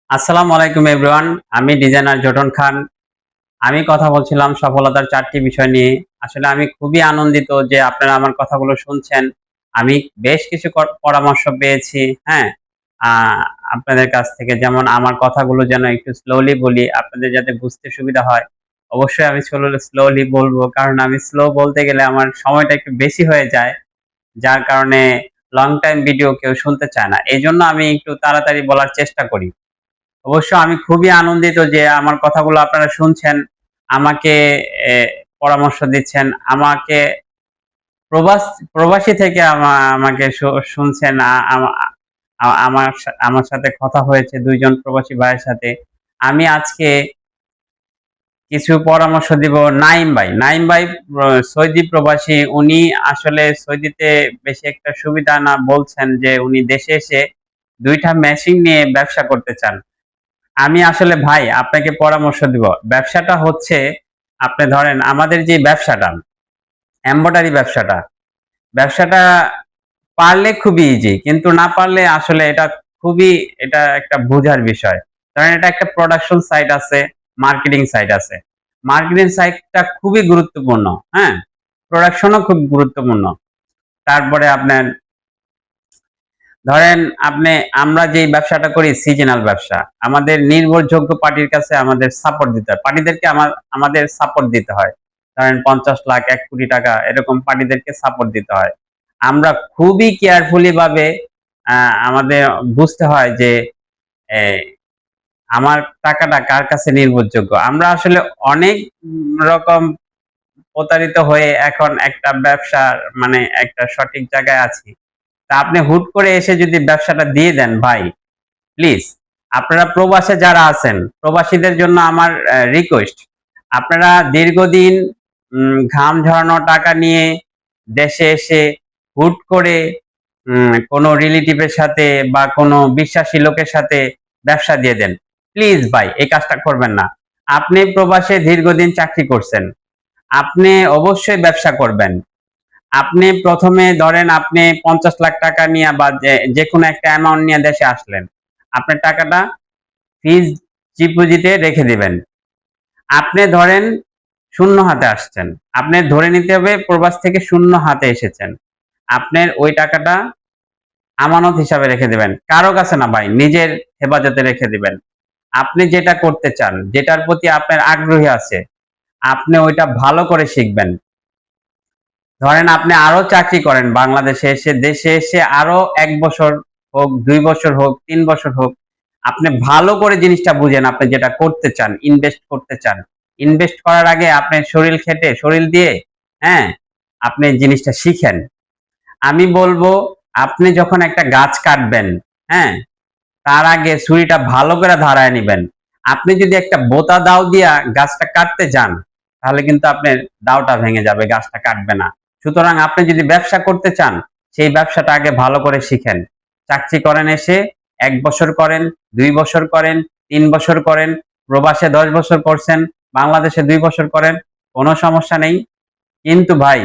আসসালামু আলাইকুম এভরিওয়ান। আমি ডিজাইনার জটন খান। আমি কথা বলছিলাম সফলতার ৪ টি বিষয় নিয়ে। আসলে আমি খুবই আনন্দিত যে আপনারা আমার কথাগুলো শুনছেন। আমি বেশ কিছু পরামর্শ পেয়েছি, হ্যাঁ? আ আপনাদের কাছ থেকে যেমন আমার কথাগুলো যেন একটু স্লোলি বলি, আপনাদের যাতে বুঝতে সুবিধা হয়। অবশ্যই আমি স্লোলি বলবো। কারণ আমি স্লো বলতে গেলে আমার সময়টা একটু বেশি হয়ে যায়। যার কারণে লং টাইম ভিডিও কেউ শুনতে চায় না। এজন্য আমি একটু তাড়াতাড়ি বলার চেষ্টা করি। অবশ্য আমি খুবই আনন্দিত যে আমার কথাগুলো আপনারা শুনছেন। আমাকে এ পরামর্শ দিচ্ছেন। আমাকে প্রবাস প্রবাসী থেকে আমাকে শুনছেন। আ আমা আ আমার সাথে কথা হয়েছে ২ জন প্রবাসী ভাইয়ের সাথে। আমি আজকে কিছু পরামর্শ দিব নাইম ভাই। নাইম ভাই সৌদি প্রবাসী। উনি আসলে সৌদিতে বেশি একটা সুবিধা না বলছেন যে উনি দেশে এসে ২ টা মেশিন নিয়ে ব্যবসা করতে চান। আমি আসলে ভাই আপনাকে পরামর্শ দিব। ব্যবসাটা হচ্ছে আপনি ধরেন আমাদের যে ব্যবসাটা, এমব্রয়ডারি ব্যবসাটা পারলে খুবই ইজি। কিন্তু না পারলে আসলে এটা একটা বোঝার বিষয়। কারণ এটা একটা প্রোডাকশন সাইড আছে, মার্কেটিং সাইড আছে। মার্কেটিং সাইডটা খুবই গুরুত্বপূর্ণ, হ্যাঁ? প্রোডাকশনও খুব গুরুত্বপূর্ণ। তারপরে আপনার ধরেন আমরা যেই ব্যবসাটা করি সিজনাল ব্যবসা। আমাদের নির্ভরযোগ্য পার্টির কাছে আমাদের সাপোর্ট দিতে হয়। পার্টিদেরকে আমাদের সাপোর্ট দিতে হয়। ধরেন ৫০ লাখ, ১ কোটি টাকা এরকম পার্টিদেরকে সাপোর্ট দিতে হয়। আমরা খুবই কেয়ারফুলি ভাবে আ আমাদের বুঝতে হয় যে এ আমার টাকাটা কার কাছে নির্ভরযোগ্য। আমরা আসলে অনেক রকম প্রতারিত হয়ে এখন একটা ব্যবসার একটা সঠিক জায়গায় আছি। তা আপনি হুট করে এসে যদি ব্যবসাটা দিয়ে দেন ভাই, প্লিজ আপনারা প্রবাসে যারা আছেন, প্রবাসীদের জন্য আমার রিকোয়েস্ট আপনারা দীর্ঘদিন ঘাম ঝরানো টাকা নিয়ে দেশে এসে হুট করে কোনো রিলেটিভের সাথে বা কোনো বিশ্বাসী লোকের সাথে ব্যবসা দিয়ে দেন। প্লিজ ভাই এই কাজটা করবেন না। আপনি প্রবাসে দীর্ঘদিন চাকরি করছেন। আপনি অবশ্যই ব্যবসা করবেন। আপনি ১ম এ ধরেন আপনি ৫০ লাখ টাকা নিয়ে বা যেকোনো একটা অ্যামাউন্ট নিয়ে দেশে আসলেন। আপনার টাকাটা ফিক্সড ডিপোজিটে রেখে দিবেন। আপনি ধরেন শূন্য হাতে আসছেন। আপনি ধরে নিতে হবে প্রবাস থেকে শূন্য হাতে এসেছেন। আপনার ওই টাকাটা আমানত হিসাবে রেখে দিবেন। কারো কাছে না ভাই, নিজের হেফাজতে রেখে দিবেন। আপনি যেটা করতে চান, যেটার প্রতি আপনার আগ্রহী আছে, আপনি ওইটা ভালো করে শিখবেন। ধরেন আপনি আরো চাকরি করেন বাংলাদেশে এসে, দেশে এসে আরো ১ বছর হোক, ২ বছর হোক, ৩ বছর হোক, আপনি ভালো করে জিনিসটা বুঝেন আপনি যেটা করতে চান, ইনভেস্ট করতে চান। ইনভেস্ট করার আগে আপনি শরীর দিয়ে, হ্যাঁ? আপনি জিনিসটা শিখেন। আমি বলবো আপনি যখন একটা গাছ কাটবেন, হ্যাঁ? তার আগে ছুরিটা ভালো করে ধারায় নিবেন। আপনি যদি একটা বোতা দাও দিয়া গাছটা কাটতে যান, তাহলে কিন্তু আপনার দাওটা ভেঙে যাবে, গাছটা কাটবে না। সুতরাং আপনি যদি ব্যবসা করতে চান, সেই ব্যবসাটা আগে ভালো করে শিখেন। চাকরি করেন এসে ১ বছর করেন, ২ বছর করেন, ৩ বছর করেন, প্রবাসে ১০ বছর করছেন, বাংলাদেশে ২ বছর করেন, কোনো সমস্যা নেই। কিন্তু ভাই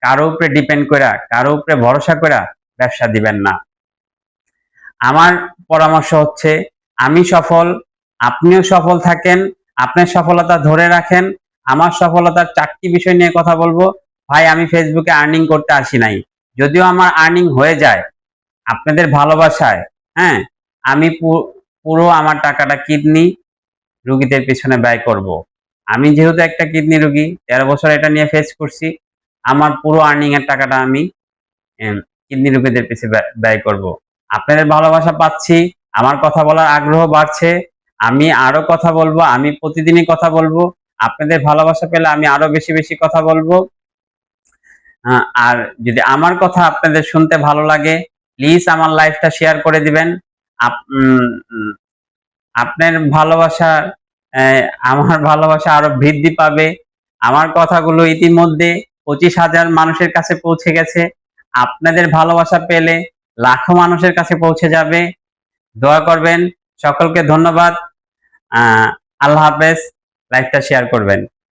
কারো উপরে ডিপেন্ড কইরা, কারো উপরে ভরসা কইরা ব্যবসা দিবেন না। আমার পরামর্শ হচ্ছে আমি সফল, আপনিও সফল থাকেন, আপনার সফলতা ধরে রাখেন। আমার সফলতার ৪ টি বিষয় নিয়ে কথা বলবো। ভাই আমি ফেসবুকে আর্নিং করতে আসি নাই। যদিও আমার আর্নিং হয়ে যায় আপনাদের ভালোবাসায়, হ্যাঁ? আমি পুরো আমার টাকাটা কিডনি রোগীদের পিছনে ব্যয় করব। আমি যেহেতু একটা কিডনি রোগী, ১৩ বছর এটা নিয়ে ফেস করছি। আমার পুরো আর্নিং এর টাকাটা আমি এম কিডনি রোগীদের পিছে ব্যয় করব। আপনাদের ভালোবাসা পাচ্ছি, আমার কথা বলার আগ্রহ বাড়ছে। আমি আরো কথা বলবো, আমি প্রতিদিনই কথা বলবো। আপনাদের ভালোবাসা পেলে আমি আরো বেশি কথা বলবো। আ আর যদি আমার কথা আপনাদের শুনতে ভালো লাগে, প্লিজ আমার লাইভটা শেয়ার করে দিবেন। আপ উম উম আপনার ভালোবাসা আমার ভালোবাসা আরো বৃদ্ধি পাবে। আমার কথাগুলো ইতিমধ্যে ২৫,০০০ মানুষের কাছে পৌঁছে গেছে। আপনাদের ভালোবাসা পেলে লাখো মানুষের কাছে পৌঁছে যাবে। দোয়া করবেন। সকলকে ধন্যবাদ। আ আল্লাহ হাফেজ। লাইভটা শেয়ার করবেন।